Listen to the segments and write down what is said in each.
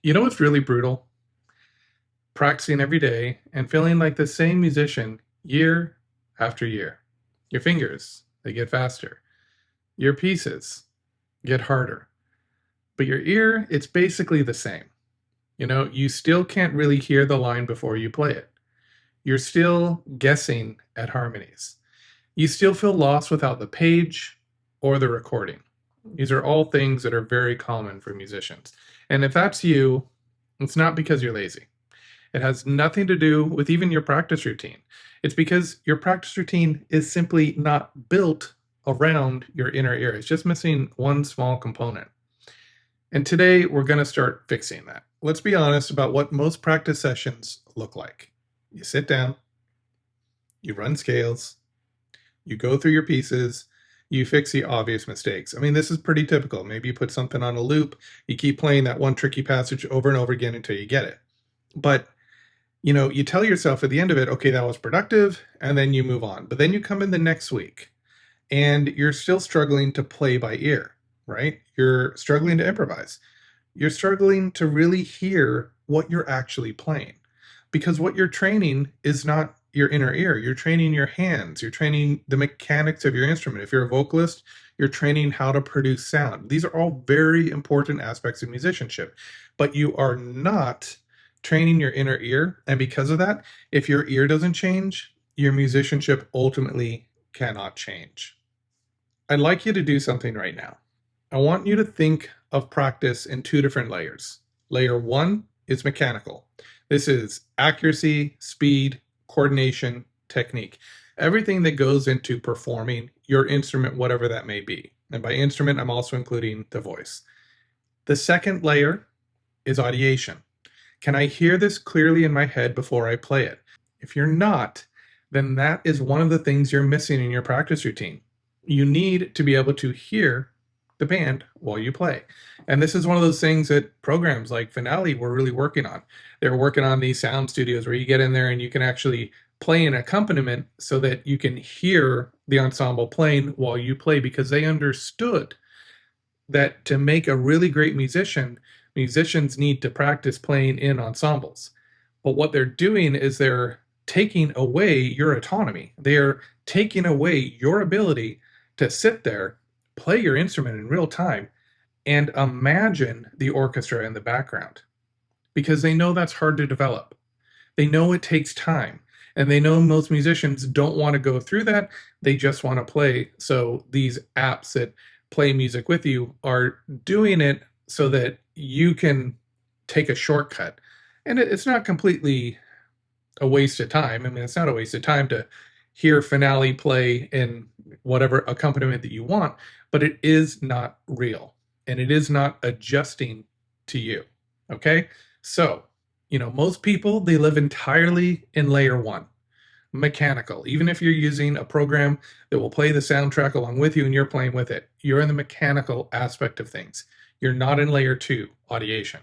You know what's really brutal? Practicing every day and feeling like the same musician year after year. Your fingers, they get faster. Your pieces get harder. But your ear, it's basically the same. You still can't really hear the line before you play it. You're still guessing at harmonies. You still feel lost without the page or the recording. These are all things that are very common for musicians. And if that's you, it's not because you're lazy. It has nothing to do with even your practice routine. It's because your practice routine is simply not built around your inner ear. It's just missing one small component. And today we're going to start fixing that. Let's be honest about what most practice sessions look like. You sit down, you run scales, you go through your pieces, you fix the obvious mistakes. I mean, this is pretty typical. Maybe you put something on a loop, you keep playing that one tricky passage over and over again until you get it. But you tell yourself at the end of it, okay, that was productive, and then you move on. But then you come in the next week and you're still struggling to play by ear, right? You're struggling to improvise. You're struggling to really hear what you're actually playing because what you're training is not your inner ear. You're training your hands. You're training the mechanics of your instrument. If you're a vocalist, you're training how to produce sound. These are all very important aspects of musicianship, but you are not training your inner ear. And because of that, if your ear doesn't change, your musicianship ultimately cannot change. I'd like you to do something right now. I want you to think of practice in two different layers. Layer one is mechanical. This is accuracy, speed, coordination, technique. Everything that goes into performing your instrument, whatever that may be. And by instrument, I'm also including the voice. The second layer is audiation. Can I hear this clearly in my head before I play it? If you're not, then that is one of the things you're missing in your practice routine. You need to be able to hear the band while you play. And this is one of those things that programs like Finale were really working on. They're working on these sound studios where you get in there and you can actually play an accompaniment so that you can hear the ensemble playing while you play, because they understood that to make a really great musician, musicians need to practice playing in ensembles. But what they're doing is they're taking away your autonomy. They're taking away your ability to sit there, play your instrument in real time, and imagine the orchestra in the background, because they know that's hard to develop. They know it takes time, and they know most musicians don't want to go through that. They just want to play. So these apps that play music with you are doing it so that you can take a shortcut. And it's not completely a waste of time. I mean, it's not a waste of time to hear Finale play in whatever accompaniment that you want, but it is not real and it is not adjusting to you. Okay? So, most people, they live entirely in layer one, mechanical. Even if you're using a program that will play the soundtrack along with you and you're playing with it, you're in the mechanical aspect of things. You're not in layer two, audiation.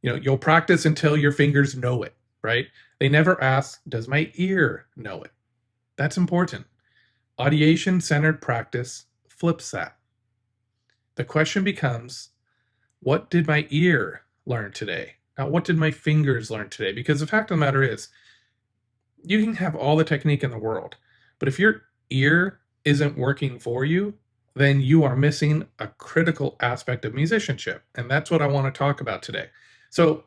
You'll practice until your fingers know it, right? They never ask, does my ear know it? That's important. Audiation-centered practice flips that. The question becomes, what did my ear learn today? Now, what did my fingers learn today? Because the fact of the matter is, you can have all the technique in the world, but if your ear isn't working for you, then you are missing a critical aspect of musicianship. And that's what I want to talk about today. So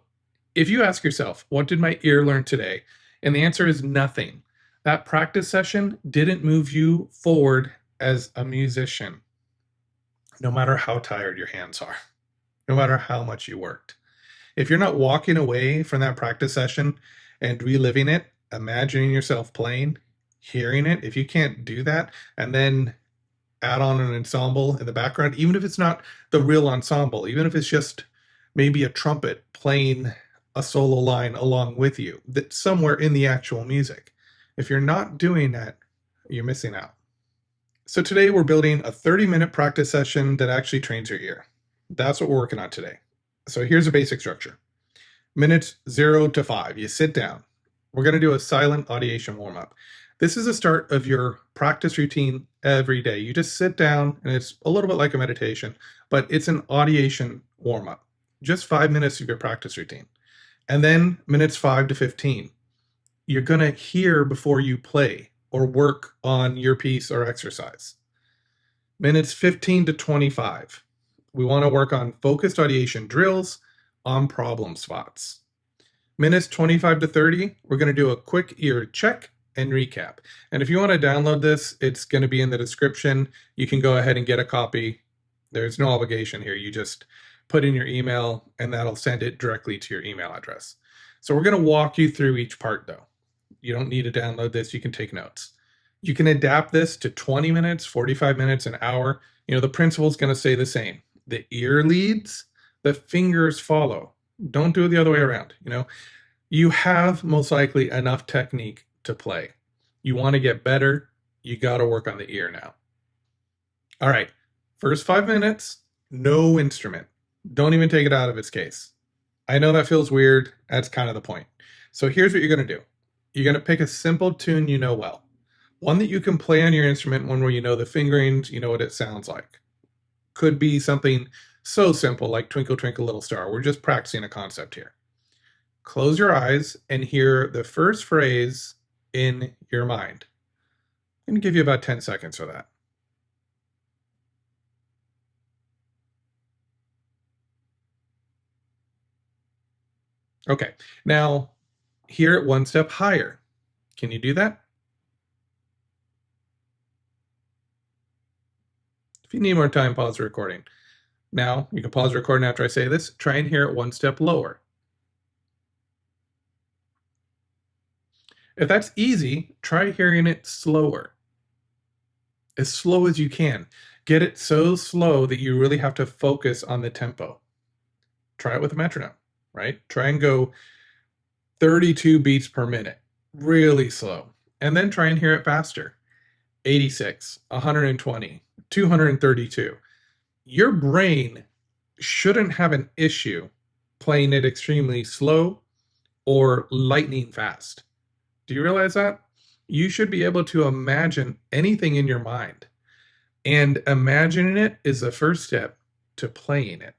if you ask yourself, what did my ear learn today? And the answer is nothing. That practice session didn't move you forward as a musician, no matter how tired your hands are, no matter how much you worked. If you're not walking away from that practice session and reliving it, imagining yourself playing, hearing it, if you can't do that, and then add on an ensemble in the background, even if it's not the real ensemble, even if it's just maybe a trumpet playing a solo line along with you, that's somewhere in the actual music. If you're not doing that, you're missing out. So today we're building a 30-minute practice session that actually trains your ear. That's what we're working on today. So here's a basic structure. Minutes 0 to 5, you sit down. We're going to do a silent audiation warm-up. This is the start of your practice routine every day. You just sit down, and it's a little bit like a meditation, but it's an audiation warm-up. just 5 minutes of your practice routine. And then minutes 5 to 15, you're going to hear before you play or work on your piece or exercise. Minutes 15 to 25, we want to work on focused audiation drills on problem spots. Minutes 25 to 30, we're going to do a quick ear check and recap. And if you want to download this, it's going to be in the description. You can go ahead and get a copy. There's no obligation here. You just put in your email and that'll send it directly to your email address. So we're going to walk you through each part though. You don't need to download this. You can take notes. You can adapt this to 20 minutes, 45 minutes, an hour. The principle is going to stay the same. The ear leads, the fingers follow. Don't do it the other way around. You have most likely enough technique to play. You want to get better. You got to work on the ear now. All right. First 5 minutes, no instrument. Don't even take it out of its case. I know that feels weird. That's kind of the point. So here's what you're going to do. You're going to pick a simple tune you know well. One that you can play on your instrument, one where you know the fingerings, you know what it sounds like. Could be something so simple like Twinkle Twinkle Little Star. We're just practicing a concept here. Close your eyes and hear the first phrase in your mind. I'm going to give you about 10 seconds for that. Okay, now hear it one step higher. Can you do that? If you need more time, pause the recording. Now, you can pause the recording after I say this. Try and hear it one step lower. If that's easy, try hearing it slower. As slow as you can. Get it so slow that you really have to focus on the tempo. Try it with a metronome, right? Try and go 32 beats per minute, really slow. And then try and hear it faster. 86, 120, 232. Your brain shouldn't have an issue playing it extremely slow or lightning fast. Do you realize that? You should be able to imagine anything in your mind. And imagining it is the first step to playing it.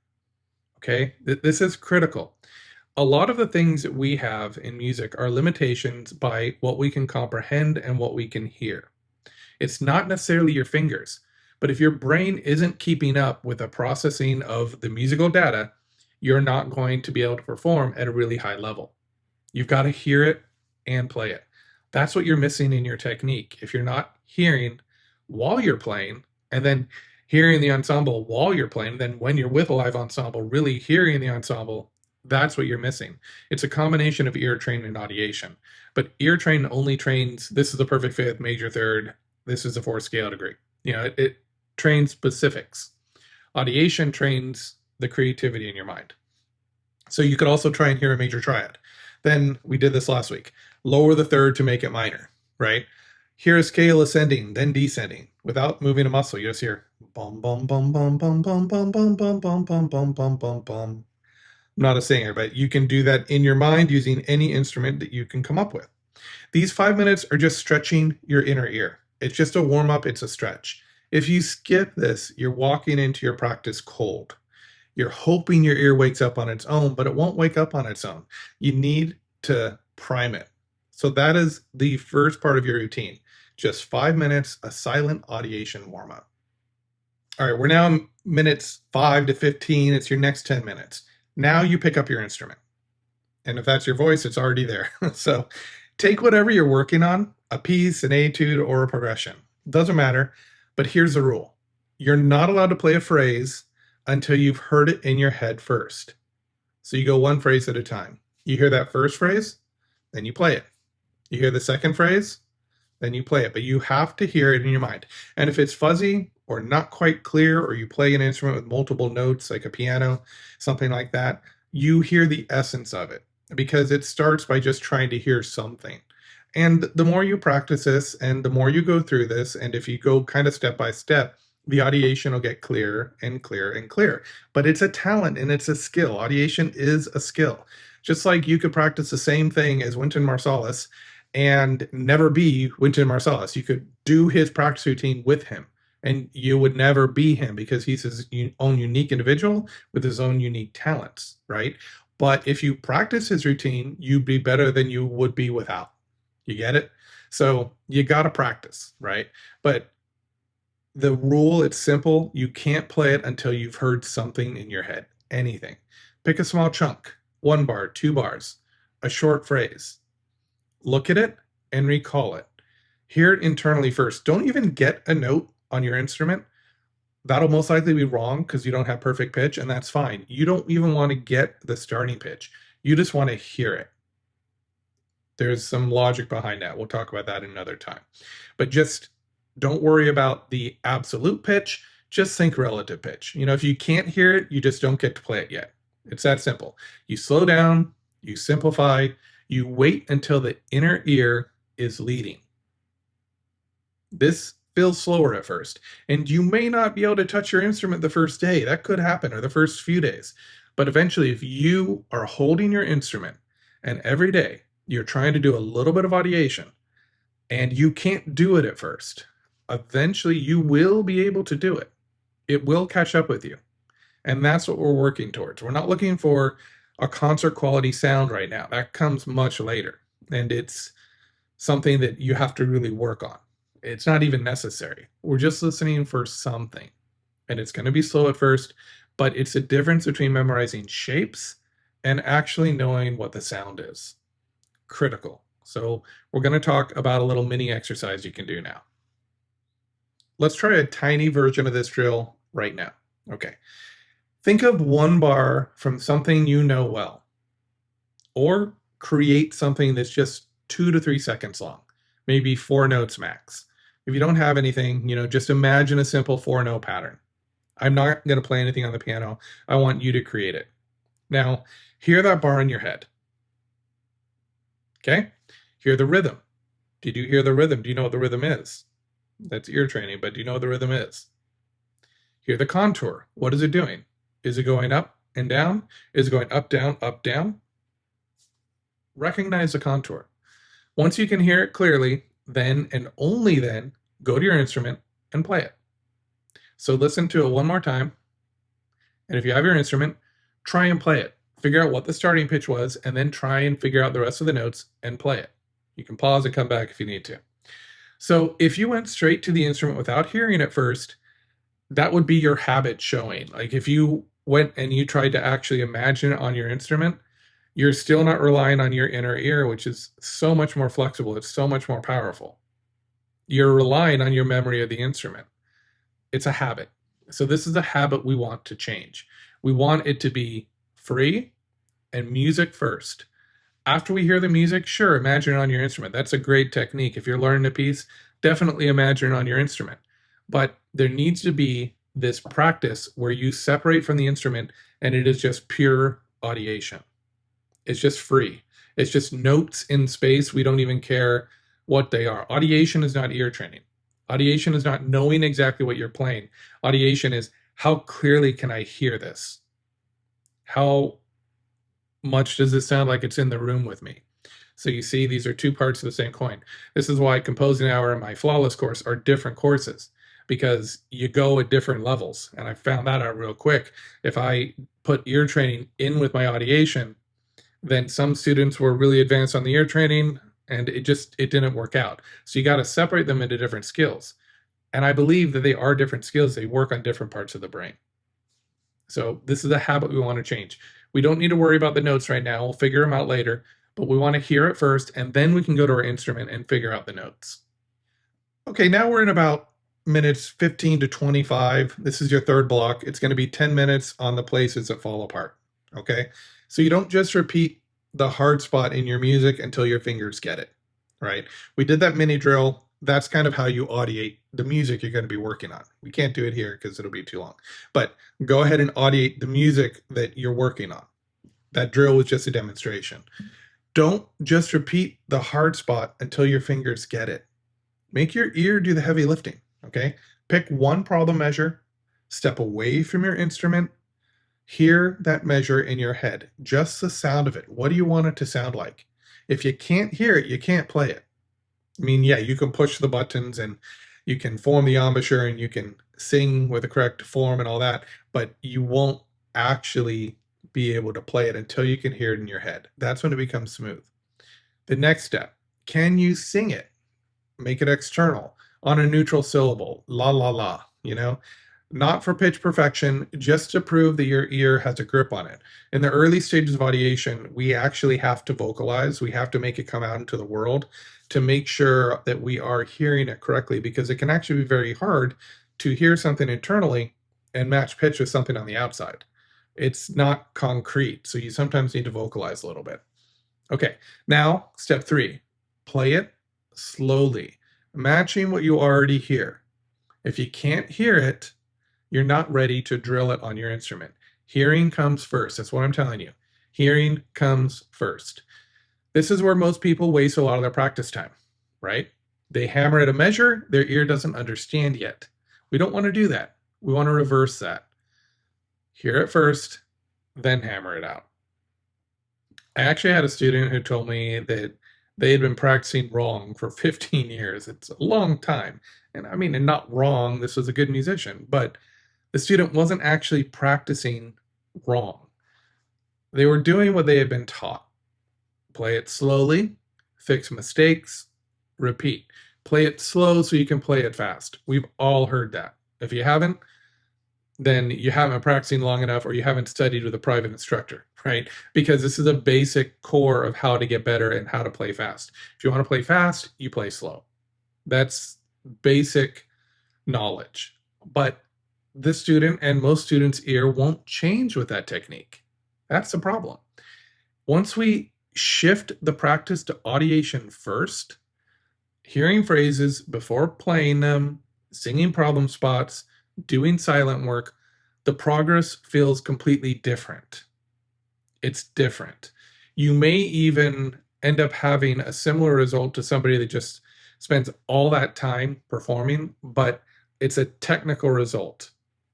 Okay? This is critical. A lot of the things that we have in music are limitations by what we can comprehend and what we can hear. It's not necessarily your fingers, but if your brain isn't keeping up with the processing of the musical data, you're not going to be able to perform at a really high level. You've got to hear it and play it. That's what you're missing in your technique. If you're not hearing while you're playing and then hearing the ensemble while you're playing, then when you're with a live ensemble, really hearing the ensemble, that's what you're missing. It's a combination of ear training and audiation. But ear training only trains, this is a perfect fifth, major third, this is a fourth scale degree. It trains specifics. Audiation trains the creativity in your mind. So you could also try and hear a major triad. Then we did this last week. Lower the third to make it minor, right? Hear a scale ascending, then descending, without moving a muscle. You just hear bum bum bum bum bum bum bum bum bum bum bum bum bum bum bum. I'm not a singer, but you can do that in your mind using any instrument that you can come up with. These 5 minutes are just stretching your inner ear. It's just a warm-up, it's a stretch. If you skip this, you're walking into your practice cold. You're hoping your ear wakes up on its own, but it won't wake up on its own. You need to prime it. So that is the first part of your routine. Just 5 minutes, a silent audiation warm-up. All right, we're now in minutes 5 to 15. It's your next 10 minutes. Now you pick up your instrument. And if that's your voice, it's already there. So take whatever you're working on, a piece, an etude, or a progression. Doesn't matter, but here's the rule. You're not allowed to play a phrase until you've heard it in your head first. So you go one phrase at a time. You hear that first phrase, then you play it. You hear the second phrase, then you play it. But you have to hear it in your mind. And if it's fuzzy or not quite clear, or you play an instrument with multiple notes like a piano, something like that, you hear the essence of it, because it starts by just trying to hear something. And the more you practice this and the more you go through this, and if you go kind of step by step, the audiation will get clearer and clearer and clearer. But it's a talent and it's a skill. Audiation is a skill. Just like you could practice the same thing as Wynton Marsalis and never be Wynton Marsalis. You could do his practice routine with him, And you would never be him because he's his own unique individual with his own unique talents, right? But if you practice his routine, you'd be better than you would be without. You get it? So you got to practice, right? But the rule, it's simple. You can't play it until you've heard something in your head, anything. Pick a small chunk, 1 bar, 2 bars, a short phrase. Look at it and recall it. Hear it internally first. Don't even get a note on your instrument. That'll most likely be wrong because you don't have perfect pitch, and that's fine. You don't even want to get the starting pitch. You just want to hear it. There's some logic behind that. We'll talk about that another time. But just don't worry about the absolute pitch. Just think relative pitch. If you can't hear it, you just don't get to play it yet. It's that simple. You slow down, you simplify, you wait until the inner ear is leading. This feels slower at first, and you may not be able to touch your instrument the first day. That could happen, or the first few days. But eventually, if you are holding your instrument and every day you're trying to do a little bit of audiation and you can't do it at first, eventually you will be able to do it. It will catch up with you. And that's what we're working towards. We're not looking for a concert quality sound right now. That comes much later. And it's something that you have to really work on. It's not even necessary. We're just listening for something. And it's going to be slow at first, but it's a difference between memorizing shapes and actually knowing what the sound is. Critical. So we're going to talk about a little mini exercise you can do now. Let's try a tiny version of this drill right now. Okay. Think of 1 bar from something you know well, or create something that's just 2 to 3 seconds long, maybe 4 notes max. If you don't have anything, just imagine a simple 4-note pattern. I'm not going to play anything on the piano. I want you to create it. Now, hear that bar in your head. Okay? Hear the rhythm. Did you hear the rhythm? Do you know what the rhythm is? That's ear training, but do you know what the rhythm is? Hear the contour. What is it doing? Is it going up and down? Is it going up, down, up, down? Recognize the contour. Once you can hear it clearly, then and only then, go to your instrument and play it. So listen to it one more time. And if you have your instrument, try and play it. Figure out what the starting pitch was, and then try and figure out the rest of the notes and play it. You can pause and come back if you need to. So if you went straight to the instrument without hearing it first, that would be your habit showing. Like if you went and you tried to actually imagine it on your instrument, you're still not relying on your inner ear, which is so much more flexible. It's so much more powerful. You're relying on your memory of the instrument. It's a habit. So this is a habit we want to change. We want it to be free and music first. After we hear the music, sure, imagine it on your instrument. That's a great technique. If you're learning a piece, definitely imagine it on your instrument. But there needs to be this practice where you separate from the instrument and it is just pure audiation. It's just free. It's just notes in space. We don't even care what they are. Audiation is not ear training. Audiation is not knowing exactly what you're playing. Audiation is how clearly can I hear this? How much does it sound like it's in the room with me? So you see, these are 2 parts of the same coin. This is why Composing Hour and my Flawless course are different courses, because you go at different levels. And I found that out real quick. If I put ear training in with my audiation, then some students were really advanced on the ear training and it didn't work out. So you got to separate them into different skills. And I believe that they are different skills. They work on different parts of the brain. So this is a habit we want to change. We don't need to worry about the notes right now. We'll figure them out later, but we want to hear it first, and then we can go to our instrument and figure out the notes. Okay, now we're in about minutes 15 to 25. This is your third block. It's going to be 10 minutes on the places that fall apart. Okay, so you don't just repeat the hard spot in your music until your fingers get it, right? We did that mini drill. That's kind of how you audiate the music you're going to be working on. We can't do it here because it'll be too long. But go ahead and audiate the music that you're working on. That drill was just a demonstration. Don't just repeat the hard spot until your fingers get it. Make your ear do the heavy lifting, okay? Pick one problem measure, step away from your instrument, hear that measure in your head, just the sound of it. What do you want it to sound like? If you can't hear it, you can't play it. I mean, yeah, you can push the buttons and You can form the embouchure and you can sing with the correct form and all that, but you won't actually be able to play it until you can hear it in your head. That's when it becomes smooth. The next step, can you sing it? Make it external on a neutral syllable, la la la, not for pitch perfection, just to prove that your ear has a grip on it. In the early stages of audiation, we actually have to vocalize. We have to make it come out into the world to make sure that we are hearing it correctly, because it can actually be very hard to hear something internally and match pitch with something on the outside. It's not concrete, so you sometimes need to vocalize a little bit. Okay, now step 3, play it slowly, matching what you already hear. If you can't hear it, you're not ready to drill it on your instrument. Hearing comes first. That's what I'm telling you. Hearing comes first. This is where most people waste a lot of their practice time, right? They hammer at a measure their ear doesn't understand yet. We don't want to do that. We want to reverse that. Hear it first, then hammer it out. I actually had a student who told me that they had been practicing wrong for 15 years. It's a long time. And not wrong, this was a good musician, but the student wasn't actually practicing wrong. They were doing what they had been taught. Play it slowly, fix mistakes, repeat. Play it slow so you can play it fast. We've all heard that. If you haven't, then you haven't been practicing long enough, or you haven't studied with a private instructor, right? Because this is a basic core of how to get better and how to play fast. If you want to play fast, you play slow. That's basic knowledge. But this student and most students' ear won't change with that technique. That's the problem. Once we shift the practice to audiation first, hearing phrases before playing them, singing problem spots, doing silent work, the progress feels completely different. It's different. You may even end up having a similar result to somebody that just spends all that time performing, but it's a technical result.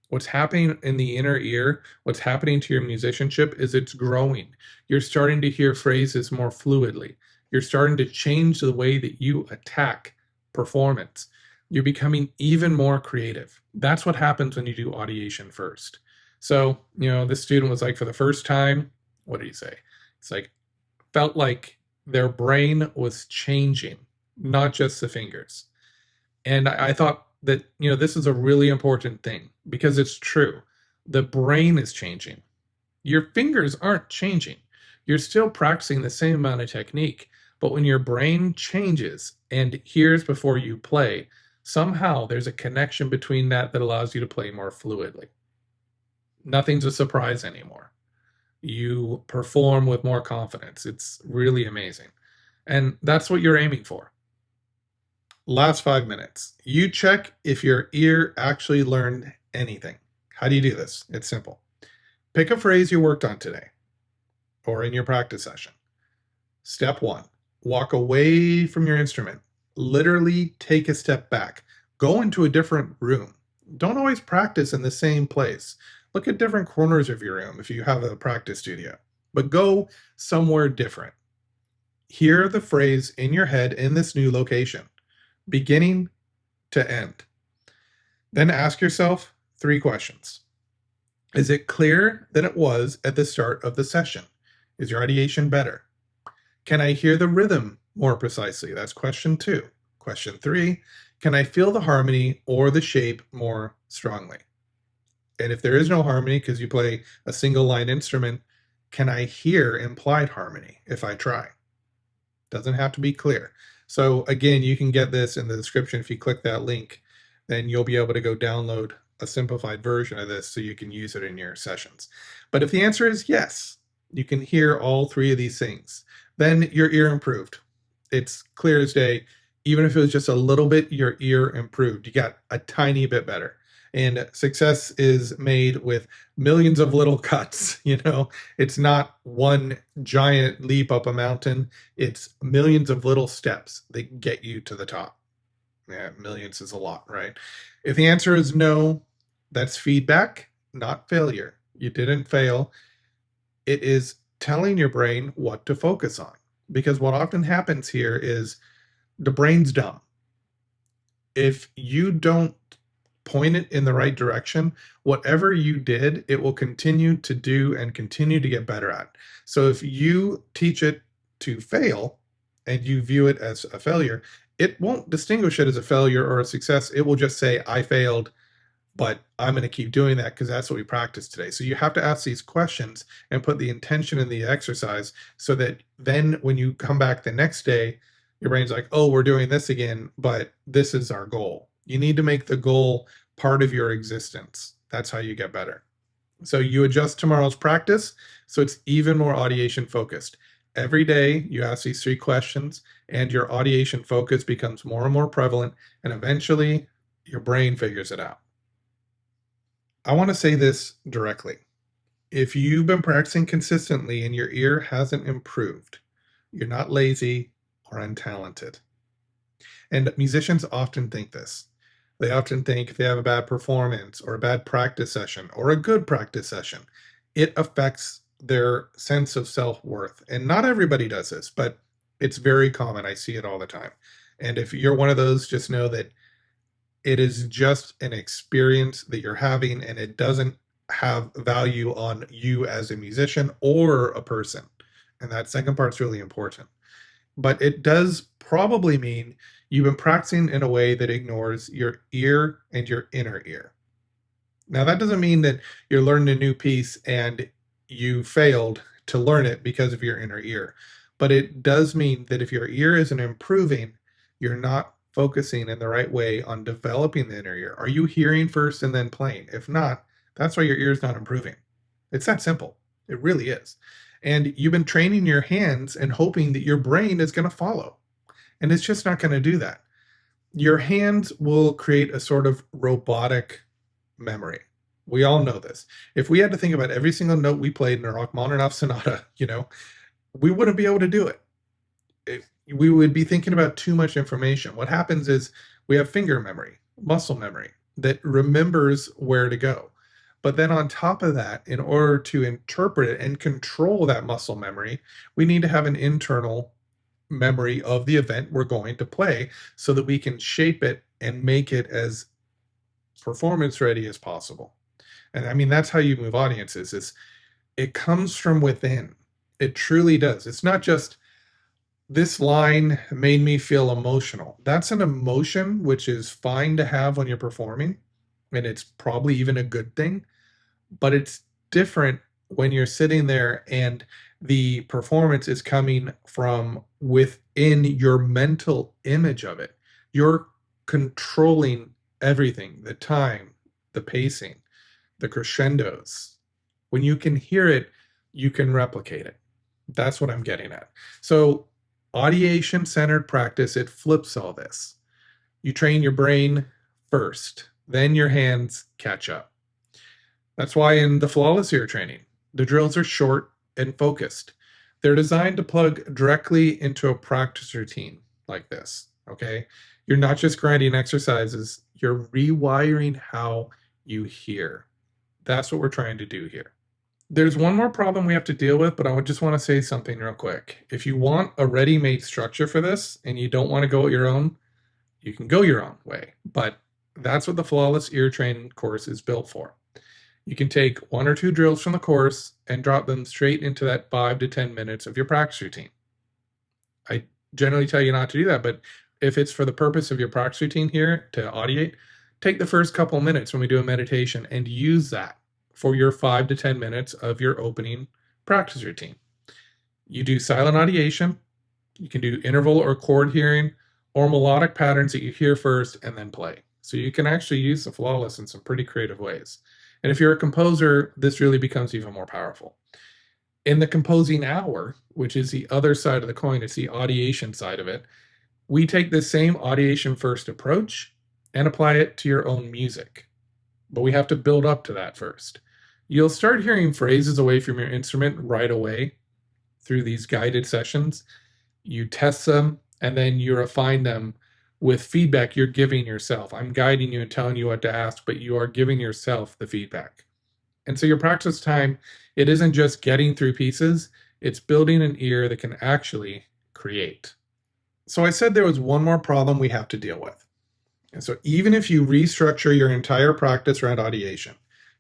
What's happening in the inner ear, what's happening to your musicianship is it's growing. You're starting to hear phrases more fluidly. You're starting to change the way that you attack performance. You're becoming even more creative. That's what happens when you do audiation first. So, this student was like, for the first time, what did he say? It's like, felt like their brain was changing, not just the fingers. And I thought that, this is a really important thing, because it's true. The brain is changing. Your fingers aren't changing. You're still practicing the same amount of technique, but when your brain changes and hears before you play, somehow there's a connection between that allows you to play more fluidly. Nothing's a surprise anymore. You perform with more confidence. It's really amazing. And that's what you're aiming for. Last 5 minutes. You check if your ear actually learned anything. How do you do this? It's simple. Pick a phrase you worked on today or in your practice session. Step 1, walk away from your instrument. Literally take a step back. Go into a different room. Don't always practice in the same place. Look at different corners of your room if you have a practice studio, but go somewhere different. Hear the phrase in your head in this new location, beginning to end. Then ask yourself 3 questions. Is it clearer than it was at the start of the session? Is your audiation better? Can I hear the rhythm more precisely? That's question 2. Question 3, can I feel the harmony or the shape more strongly? And if there is no harmony because you play a single line instrument, can I hear implied harmony if I try? Doesn't have to be clear. So again, you can get this in the description. If you click that link, then you'll be able to go download a simplified version of this so you can use it in your sessions. But if the answer is yes, you can hear all 3 of these things, then your ear improved. It's clear as day. Even if it was just a little bit, your ear improved. You got a tiny bit better. And success is made with millions of little cuts. It's not one giant leap up a mountain. It's millions of little steps that get you to the top. Yeah, millions is a lot, right? If the answer is no, that's feedback, not failure. You didn't fail. It is telling your brain what to focus on. Because what often happens here is the brain's dumb. if you don't point it in the right direction, whatever you did, it will continue to do and continue to get better at. So if you teach it to fail and you view it as a failure, it won't distinguish it as a failure or a success. It will just say, I failed, but I'm going to keep doing that because that's what we practiced today. So you have to ask these questions and put the intention in the exercise so that then when you come back the next day, your brain's like, oh, we're doing this again, but this is our goal. You need to make the goal part of your existence. That's how you get better. So you adjust tomorrow's practice so it's even more audiation focused. Every day you ask these 3 questions and your audiation focus becomes more and more prevalent, and eventually your brain figures it out. I want to say this directly. If you've been practicing consistently and your ear hasn't improved, you're not lazy or untalented. And musicians often think this. They often think if they have a bad performance or a bad practice session or a good practice session, it affects their sense of self-worth. And not everybody does this, but it's very common. I see it all the time. And if you're one of those, just know that it is just an experience that you're having, and it doesn't have value on you as a musician or a person. And that second part's really important. But it does probably mean you've been practicing in a way that ignores your ear and your inner ear. Now, that doesn't mean that you're learning a new piece and you failed to learn it because of your inner ear. But it does mean that if your ear isn't improving, you're not focusing in the right way on developing the inner ear. Are you hearing first and then playing? If not, that's why your ear is not improving. It's that simple. It really is. And you've been training your hands and hoping that your brain is going to follow. And it's just not going to do that. Your hands will create a sort of robotic memory. We all know this. If we had to think about every single note we played in a Rachmaninoff sonata, we wouldn't be able to do it. We would be thinking about too much information. What happens is we have finger memory, muscle memory that remembers where to go. But then on top of that, in order to interpret it and control that muscle memory, we need to have an internal memory of the event we're going to play so that we can shape it and make it as performance ready as possible. And I mean, that's how you move audiences. It comes from within. It truly does. It's not just this line made me feel emotional. That's an emotion which is fine to have when you're performing, and it's probably even a good thing, but it's different when you're sitting there and the performance is coming from within your mental image of it. You're controlling everything, the time, the pacing, the crescendos. When you can hear it, you can replicate it. That's what I'm getting at. So audiation-centered practice, it flips all this. You train your brain first, then your hands catch up. That's why in the flawless ear training, the drills are short and focused. They're designed to plug directly into a practice routine like this, okay? You're not just grinding exercises, you're rewiring how you hear. That's what we're trying to do here. There's one more problem we have to deal with, but I just want to say something real quick. If you want a ready-made structure for this and you don't want to go your own, you can go your own way. But that's what the Flawless Ear Training course is built for. You can take 1 or 2 drills from the course and drop them straight into that 5 to 10 minutes of your practice routine. I generally tell you not to do that, but if it's for the purpose of your practice routine here to audiate, take the first couple minutes when we do a meditation and use that for your 5 to 10 minutes of your opening practice routine. You do silent audiation, you can do interval or chord hearing, or melodic patterns that you hear first and then play. So you can actually use the Flawless in some pretty creative ways. And if you're a composer, this really becomes even more powerful. In the composing hour, which is the other side of the coin, it's the audiation side of it, we take the same audiation first approach and apply it to your own music. But we have to build up to that first. You'll start hearing phrases away from your instrument right away through these guided sessions. You test them, and then you refine them with feedback you're giving yourself. I'm guiding you and telling you what to ask, but you are giving yourself the feedback. And so your practice time, it isn't just getting through pieces, it's building an ear that can actually create. So I said there was one more problem we have to deal with. And so even if you restructure your entire practice around audiation,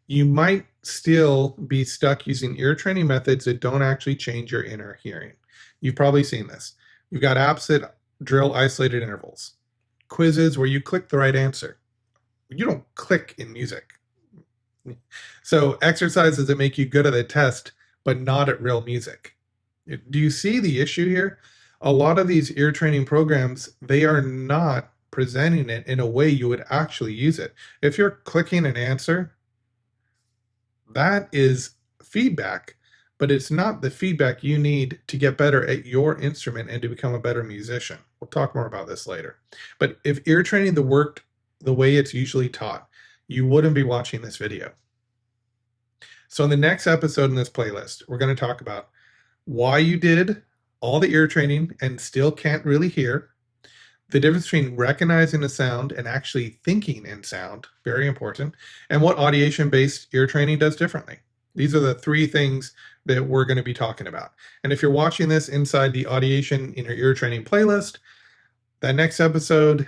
you might still be stuck using ear training methods that don't actually change your inner hearing. You've probably seen this. You've got apps that drill isolated intervals, quizzes where you click the right answer. You don't click in music. So exercises that make you good at a test, but not at real music. Do you see the issue here? A lot of these ear training programs, they are not presenting it in a way you would actually use it. If you're clicking an answer, that is feedback, but it's not the feedback you need to get better at your instrument and to become a better musician. We'll talk more about this later. But if ear training worked the way it's usually taught, you wouldn't be watching this video. So in the next episode in this playlist, we're going to talk about why you did all the ear training and still can't really hear, the difference between recognizing a sound and actually thinking in sound, very important, and what audiation-based ear training does differently. These are the three things that we're going to be talking about. And if you're watching this inside the Audiation in Your Ear Training playlist, that next episode,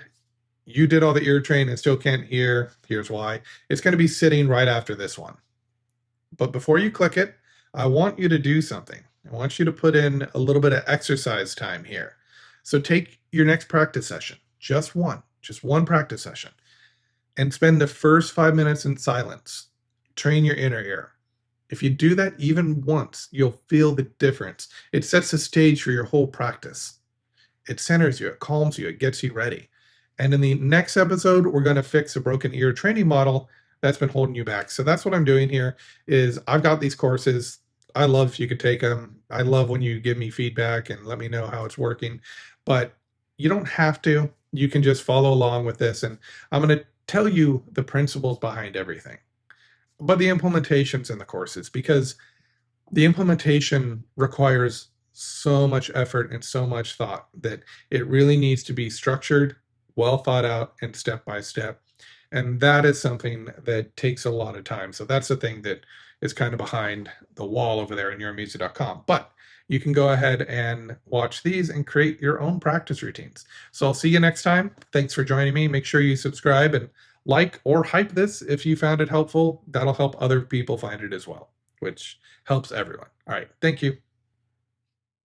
you did all the ear training and still can't hear, here's why. It's going to be sitting right after this one. But before you click it, I want you to do something. I want you to put in a little bit of exercise time here. So take your next practice session, just one practice session, and spend the first 5 minutes in silence. Train your inner ear. If you do that even once, you'll feel the difference. It sets the stage for your whole practice. It centers you, it calms you, it gets you ready. And in the next episode, we're going to fix a broken ear training model that's been holding you back. So that's what I'm doing here is I've got these courses. I love if you could take them. I love when you give me feedback and let me know how it's working, but you don't have to. You can just follow along with this. And I'm going to tell you the principles behind everything, but the implementations in the courses, because the implementation requires so much effort and so much thought that it really needs to be structured, well thought out, and step by step. And that is something that takes a lot of time. So that's the thing that is kind of behind the wall over there in UreMusic.com. But you can go ahead and watch these and create your own practice routines. So I'll see you next time. Thanks for joining me. Make sure you subscribe and like or hype this if you found it helpful. That'll help other people find it as well, which helps everyone. All right. Thank you.